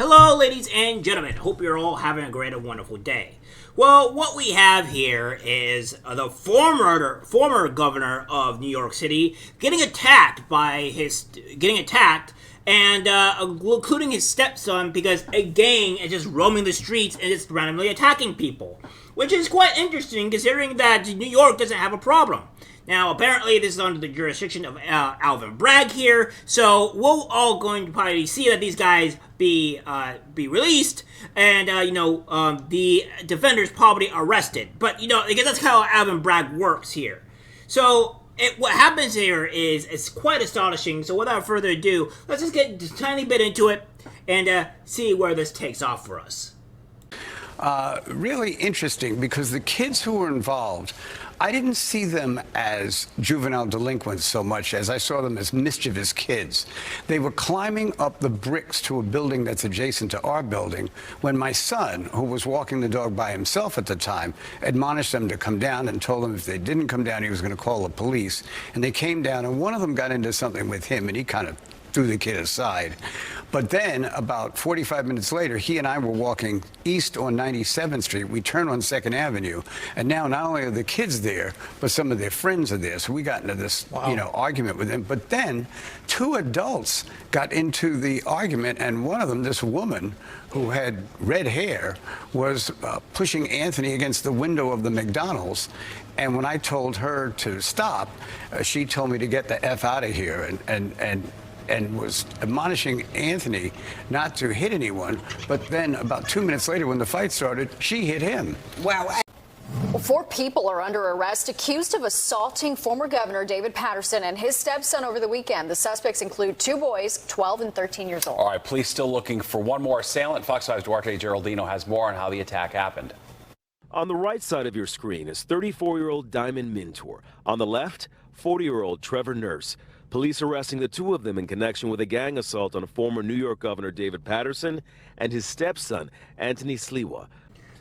Hello, ladies and gentlemen. Hope you're all having a great and wonderful day. Well, what we have here is the former governor of New York City getting attacked and including his stepson because a gang is just roaming the streets and just randomly attacking people, which is quite interesting considering that New York doesn't have a problem. Now, apparently, this is under the jurisdiction of Alvin Bragg here, so we're all going to probably see that these guys be released, and the defenders probably arrested. But because that's how Alvin Bragg works here. So what happens here is quite astonishing. So without further ado, let's just get just a tiny bit into it and see where this takes off for us. Really interesting because the kids who were involved, I didn't see them as juvenile delinquents so much as I saw them as mischievous kids. They were climbing up the bricks to a building that's adjacent to our building when my son, who was walking the dog by himself at the time, admonished them to come down and told them if they didn't come down, he was going to call the police. And they came down, and one of them got into something with him, and he kind of threw the kid aside. But then, about 45 minutes later, he and I were walking east on 97th Street. We turned on 2nd Avenue, and now not only are the kids there, but some of their friends are there. So we got into this, argument with them. But then, two adults got into the argument, and one of them, this woman who had red hair, was pushing Anthony against the window of the McDonald's. And when I told her to stop, she told me to get the F out of here, and was admonishing Anthony not to hit anyone. But then about 2 minutes later, when the fight started, she hit him. Wow. Well, 4 people are under arrest accused of assaulting former Governor David Paterson and his stepson over the weekend. The suspects include 2 boys, 12 and 13 years old. All right, police still looking for one more assailant. Fox 5's Duarte Geraldino has more on how the attack happened. On the right side of your screen is 34-year-old Diamond Mintor. On the left, 40-year-old Trevor Nurse. Police arresting the 2 of them in connection with a gang assault on former New York Governor David Paterson and his stepson, Anthony Sliwa.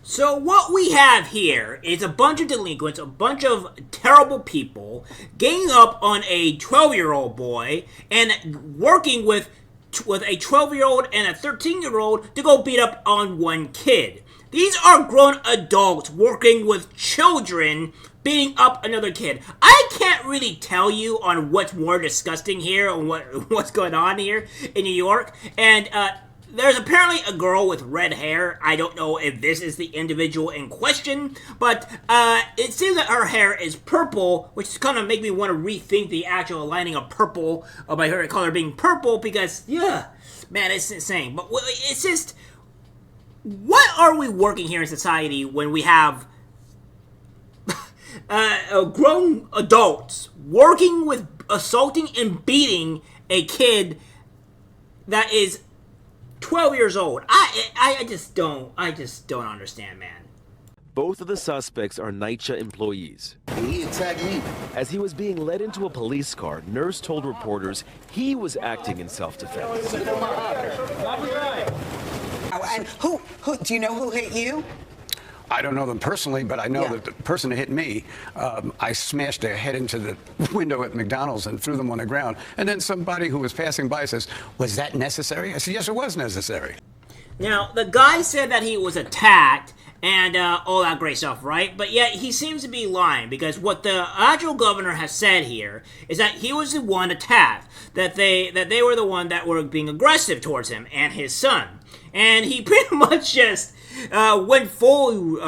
So what we have here is a bunch of delinquents, a bunch of terrible people ganging up on a 12-year-old boy and working with a 12-year-old and a 13-year-old to go beat up on one kid. These are grown adults working with children beating up another kid. I can't really tell you on what's more disgusting here and what's going on here in New York. And there's apparently a girl with red hair. I don't know if this is the individual in question, but it seems that her hair is purple, which is kind of make me want to rethink the actual lining of purple by her color being purple because, yeah, man, it's insane. But it's just, what are we working here in society when we have grown adults working with assaulting and beating a kid that is 12 years old? I just don't understand, man. Both of the suspects are NYCHA employees. He attacked me. As he was being led into a police car, Nurse told reporters he was acting in self-defense. And who do you know who hit you? I don't know them personally, but I know that the person who hit me, I smashed their head into the window at McDonald's and threw them on the ground. And then somebody who was passing by says, "Was that necessary?" I said, "Yes, it was necessary." Now, the guy said that he was attacked and all that great stuff, right? But yet he seems to be lying because what the actual governor has said here is that he was the one attacked, that they were the one that were being aggressive towards him and his son. And he pretty much just went full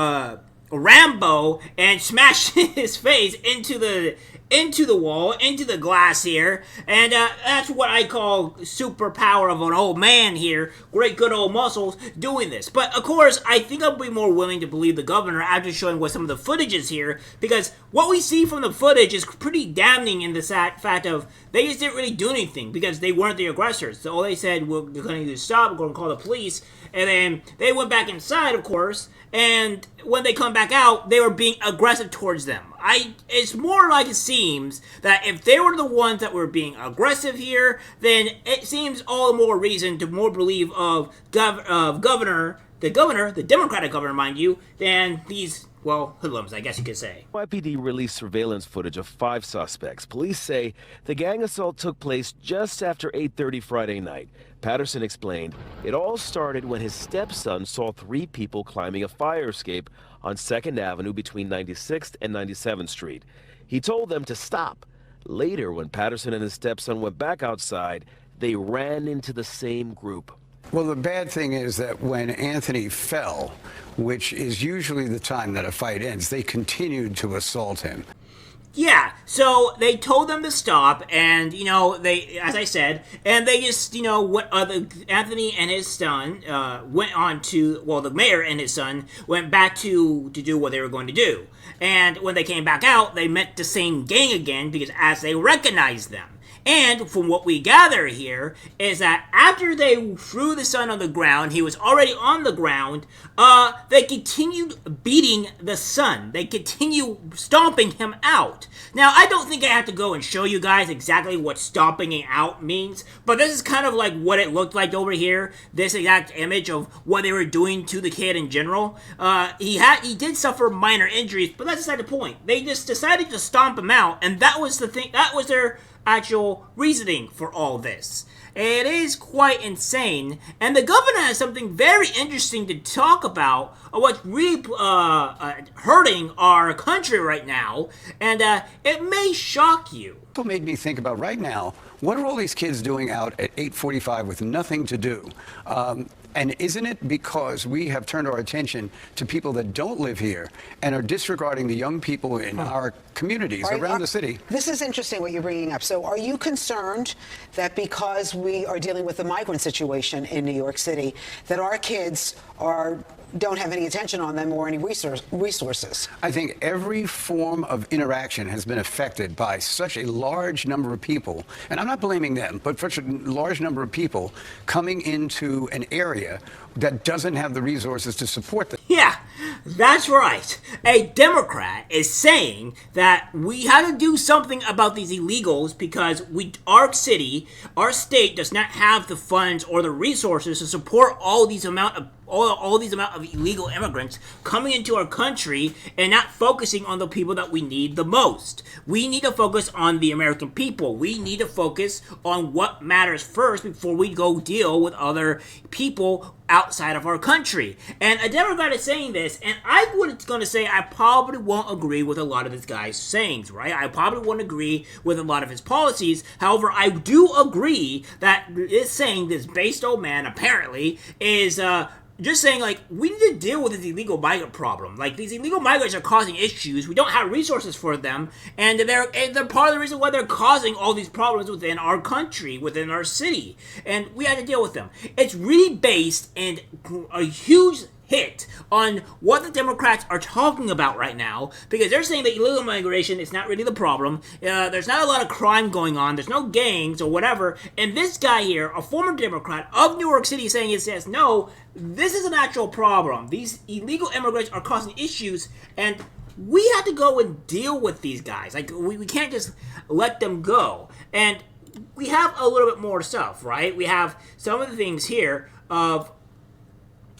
Rambo and smashed his face into the wall, into the glass here, and that's what I call superpower of an old man here, great good old muscles doing this. But of course, I think I'll be more willing to believe the governor after showing what some of the footage is here, because what we see from the footage is pretty damning in the fact of they just didn't really do anything because they weren't the aggressors. So all they said, we're going to stop, we're going to call the police, and then they went back inside, of course, and when they come back out, they were being aggressive towards them. It's more like it seems that if they were the ones that were being aggressive here, then it seems all the more reason to more believe of Governor the governor, the Democratic governor, mind you, than these, well, hoodlums, I guess you could say. NYPD released surveillance footage of 5 suspects. Police say the gang assault took place just after 8:30 Friday night. Paterson explained it all started when his stepson saw 3 people climbing a fire escape on 2nd Avenue between 96th and 97th Street. He told them to stop. Later, when Paterson and his stepson went back outside, they ran into the same group. Well, the bad thing is that when Anthony fell, which is usually the time that a fight ends, they continued to assault him. Yeah, so they told them to stop, and, they, as I said, and they just, Anthony and his son went on to, well, the mayor and his son went back to do what they were going to do. And when they came back out, they met the same gang again, because as they recognized them. And from what we gather here is that after they threw the son on the ground, he was already on the ground, they continued beating the son. They continue stomping him out. Now, I don't think I have to go and show you guys exactly what stomping him out means, but this is kind of like what it looked like over here, this exact image of what they were doing to the kid in general. He did suffer minor injuries, but that's beside the point. They just decided to stomp him out, and that was the thing, that was their actual reasoning for all this. It is quite insane, and the governor has something very interesting to talk about what's really hurting our country right now, and it may shock you. It made me think about right now, what are all these kids doing out at 8:45 with nothing to do? And isn't it because we have turned our attention to people that don't live here and are disregarding the young people in our communities around the city? This is interesting what you're bringing up. So are you concerned that because we are dealing with the migrant situation in New York City, that our kids don't have any attention on them or any resources? I think every form of interaction has been affected by such a large number of people, and I'm not blaming them, but such a large number of people coming into an area that doesn't have the resources to support them. Yeah, that's right. A Democrat is saying that we have to do something about these illegals because our state does not have the funds or the resources to support all these amount of illegal immigrants coming into our country and not focusing on the people that we need the most. We need to focus on the American people. We need to focus on what matters first before we go deal with other people outside of our country. And a Democrat is saying this, and I was going to say I probably won't agree with a lot of this guy's sayings, right? I probably won't agree with a lot of his policies. However, I do agree that this saying, this based old man apparently is just saying, like, we need to deal with this illegal migrant problem. Like, these illegal migrants are causing issues. We don't have resources for them, and they're part of the reason why they're causing all these problems within our country, within our city, and we have to deal with them. It's really based in a huge hit on what the Democrats are talking about right now, because they're saying that illegal migration is not really the problem. There's not a lot of crime going on. There's no gangs or whatever. And this guy here, a former Democrat of New York City, says, no, this is an actual problem. These illegal immigrants are causing issues, and we have to go and deal with these guys. Like, we can't just let them go. And we have a little bit more stuff, right? We have some of the things here of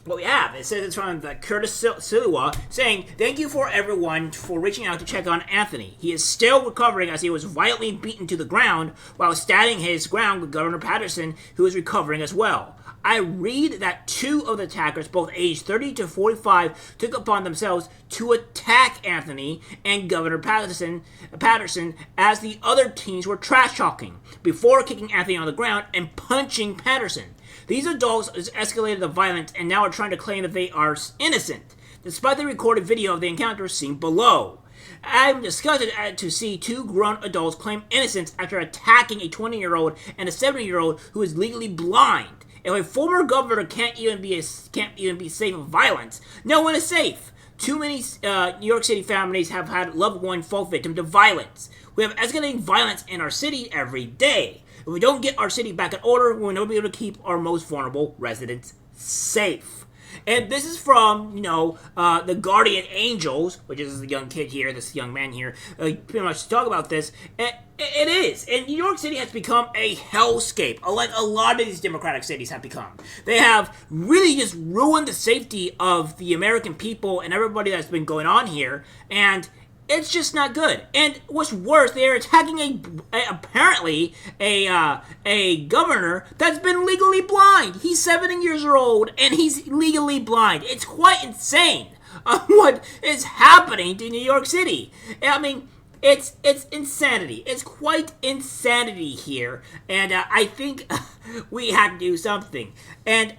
what we have. It says it's from Curtis Sliwa saying, thank you for everyone for reaching out to check on Anthony. He is still recovering as he was violently beaten to the ground while standing his ground with Governor Paterson, who is recovering as well. I read that 2 of the attackers, both aged 30 to 45, took upon themselves to attack Anthony and Governor Paterson as the other teens were trash talking before kicking Anthony on the ground and punching Paterson. These adults escalated the violence and now are trying to claim that they are innocent, despite the recorded video of the encounter seen below. I'm disgusted to see 2 grown adults claim innocence after attacking a 20-year-old and a 70-year-old who is legally blind. If a former governor can't even be safe of violence, no one is safe. Too many New York City families have had loved ones fall victim to violence. We have escalating violence in our city every day. If we don't get our city back in order, we'll never be able to keep our most vulnerable residents safe. And this is from, the Guardian Angels, which is the young kid here, this young man here, pretty much to talk about this. It is. And New York City has become a hellscape, like a lot of these democratic cities have become. They have really just ruined the safety of the American people and everybody that's been going on here, and it's just not good. And what's worse, they're attacking apparently a governor that's been legally blind. He's 70 years old and he's legally blind. It's quite insane what is happening to New York City. I mean, it's insanity. It's quite insanity here, and I think we have to do something. And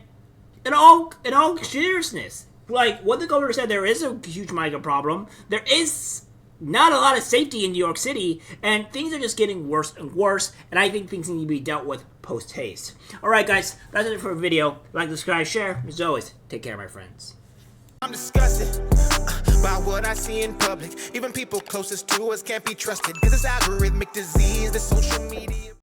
in all seriousness, like what the governor said, there is a huge migrant problem. There is not a lot of safety in New York City, and things are just getting worse and worse, and I think things need to be dealt with post-haste. Alright guys, that's it for the video. Like, subscribe, share. As always, take care, my friends. I'm disgusted by what I see in public. Even people closest to us can't be trusted. This is algorithmic disease, the social media.